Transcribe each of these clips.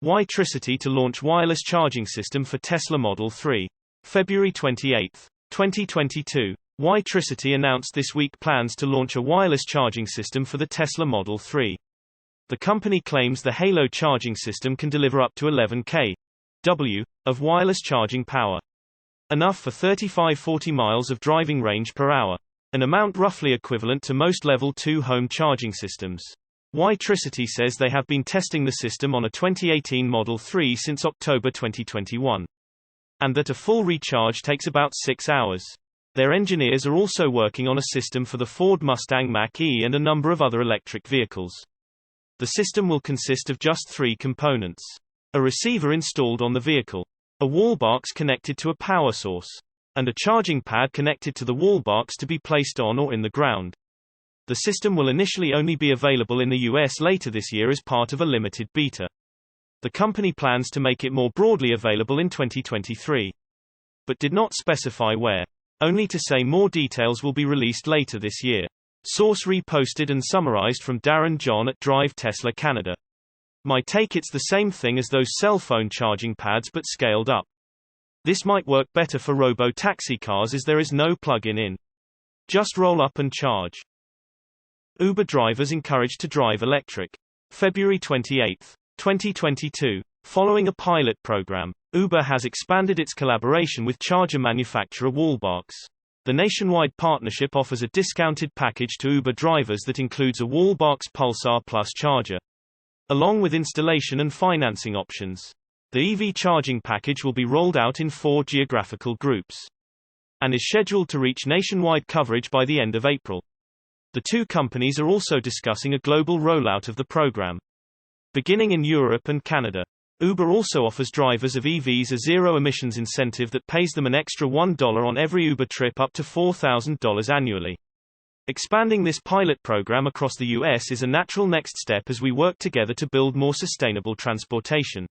Ytricity to launch wireless charging system for Tesla Model 3. February 28, 2022. Ytricity announced this week plans to launch a wireless charging system for the Tesla Model 3. The company claims the Halo charging system can deliver up to 11 kW of wireless charging power. Enough for 35–40 miles of driving range per hour. An amount roughly equivalent to most Level 2 home charging systems. Ytricity says they have been testing the system on a 2018 Model 3 since October 2021. And that a full recharge takes about 6 hours. Their engineers are also working on a system for the Ford Mustang Mach-E and a number of other electric vehicles. The system will consist of just 3 components. A receiver installed on the vehicle. A wallbox connected to a power source. And a charging pad connected to the wallbox to be placed on or in the ground. The system will initially only be available in the US later this year as part of a limited beta. The company plans to make it more broadly available in 2023. But did not specify where. Only to say more details will be released later this year. Source reposted and summarized from Darren John at Drive Tesla Canada. My take: it's the same thing as those cell phone charging pads but scaled up. This might work better for robo-taxi cars as there is no plug-in in. Just roll up and charge. Uber drivers encouraged to drive electric. February 28, 2022. Following a pilot program, Uber has expanded its collaboration with charger manufacturer Wallbox. The nationwide partnership offers a discounted package to Uber drivers that includes a Wallbox Pulsar Plus charger, along with installation and financing options. The EV charging package will be rolled out in 4 geographical groups and is scheduled to reach nationwide coverage by the end of April. The two companies are also discussing a global rollout of the program, beginning in Europe and Canada. Uber also offers drivers of EVs a zero-emissions incentive that pays them an extra $1 on every Uber trip up to $4,000 annually. Expanding this pilot program across the US is a natural next step as we work together to build more sustainable transportation,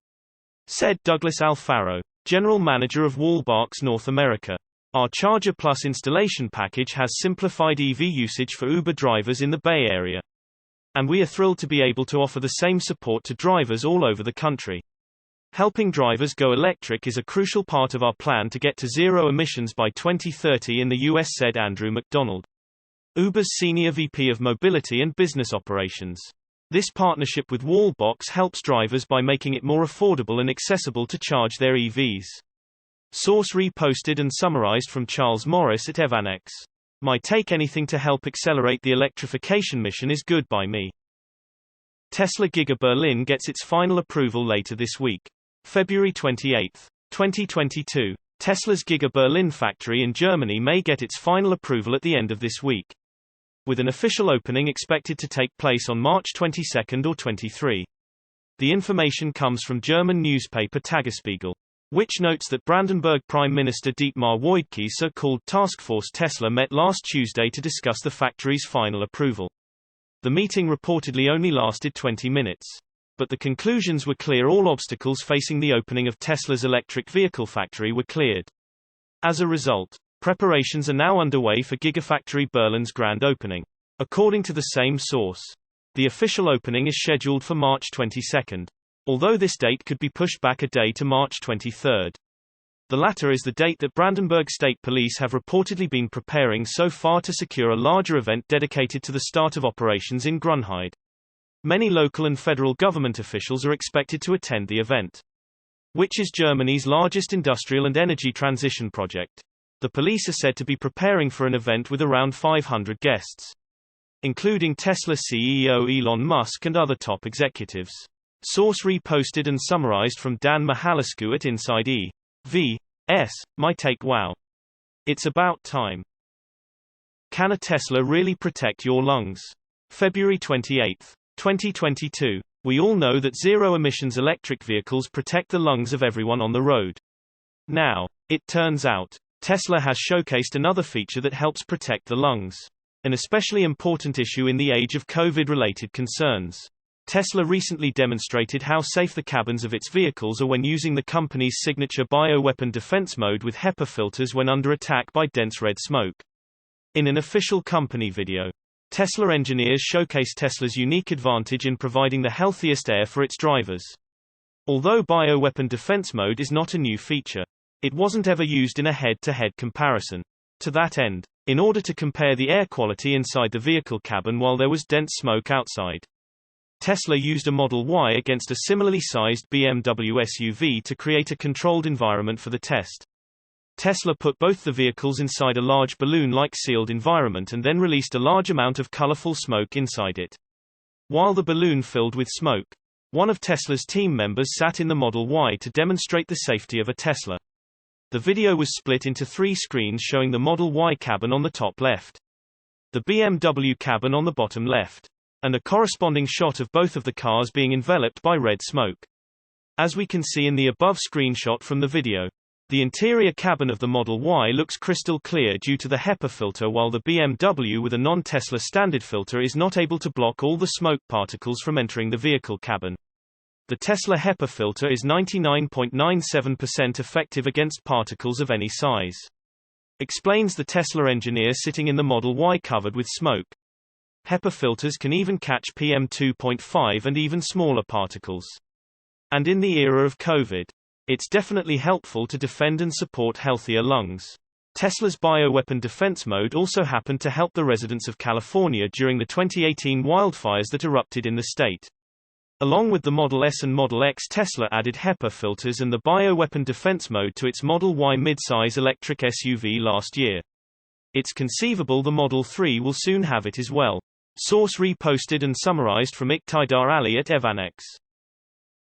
said Douglas Alfaro, General Manager of Wallbox North America. Our Charger Plus installation package has simplified EV usage for Uber drivers in the Bay Area. And we are thrilled to be able to offer the same support to drivers all over the country. Helping drivers go electric is a crucial part of our plan to get to zero emissions by 2030 in the US, said Andrew McDonald, Uber's Senior VP of Mobility and Business Operations. This partnership with Wallbox helps drivers by making it more affordable and accessible to charge their EVs. Source reposted and summarized from Charles Morris at Evanex. My take: anything to help accelerate the electrification mission is good by me. Tesla Giga Berlin gets its final approval later this week. February 28, 2022. Tesla's Giga Berlin factory in Germany may get its final approval at the end of this week, with an official opening expected to take place on March 22 or 23. The information comes from German newspaper Tagesspiegel, which notes that Brandenburg Prime Minister Dietmar Woidke's so-called Task Force Tesla met last Tuesday to discuss the factory's final approval. The meeting reportedly only lasted 20 minutes. But the conclusions were clear: all obstacles facing the opening of Tesla's electric vehicle factory were cleared. As a result, preparations are now underway for Gigafactory Berlin's grand opening. According to the same source, the official opening is scheduled for March 22. Although this date could be pushed back a day to March 23. The latter is the date that Brandenburg State Police have reportedly been preparing so far to secure a larger event dedicated to the start of operations in Grünheide. Many local and federal government officials are expected to attend the event, which is Germany's largest industrial and energy transition project. The police are said to be preparing for an event with around 500 guests, including Tesla CEO Elon Musk and other top executives. Source reposted and summarized from Dan Mihalescu at Inside EVs. My take: wow. It's about time. Can a Tesla really protect your lungs? February 28, 2022. We all know that zero-emissions electric vehicles protect the lungs of everyone on the road. Now, it turns out, Tesla has showcased another feature that helps protect the lungs, an especially important issue in the age of COVID-related concerns. Tesla recently demonstrated how safe the cabins of its vehicles are when using the company's signature bioweapon defense mode with HEPA filters when under attack by dense red smoke. In an official company video, Tesla engineers showcase Tesla's unique advantage in providing the healthiest air for its drivers. Although bioweapon defense mode is not a new feature, it wasn't ever used in a head-to-head comparison. To that end, in order to compare the air quality inside the vehicle cabin while there was dense smoke outside, Tesla used a Model Y against a similarly sized BMW SUV to create a controlled environment for the test. Tesla put both the vehicles inside a large balloon-like sealed environment and then released a large amount of colorful smoke inside it. While the balloon filled with smoke, one of Tesla's team members sat in the Model Y to demonstrate the safety of a Tesla. The video was split into 3 screens showing the Model Y cabin on the top left, the BMW cabin on the bottom left, and a corresponding shot of both of the cars being enveloped by red smoke. As we can see in the above screenshot from the video, the interior cabin of the Model Y looks crystal clear due to the HEPA filter, while the BMW with a non-Tesla standard filter is not able to block all the smoke particles from entering the vehicle cabin. The Tesla HEPA filter is 99.97% effective against particles of any size. Explains the Tesla engineer sitting in the Model Y covered with smoke. HEPA filters can even catch PM2.5 and even smaller particles. And in the era of COVID, it's definitely helpful to defend and support healthier lungs. Tesla's bioweapon defense mode also happened to help the residents of California during the 2018 wildfires that erupted in the state. Along with the Model S and Model X, Tesla added HEPA filters and the bioweapon defense mode to its Model Y midsize electric SUV last year. It's conceivable the Model 3 will soon have it as well. Source reposted and summarized from Iqtidar Ali at Evanex.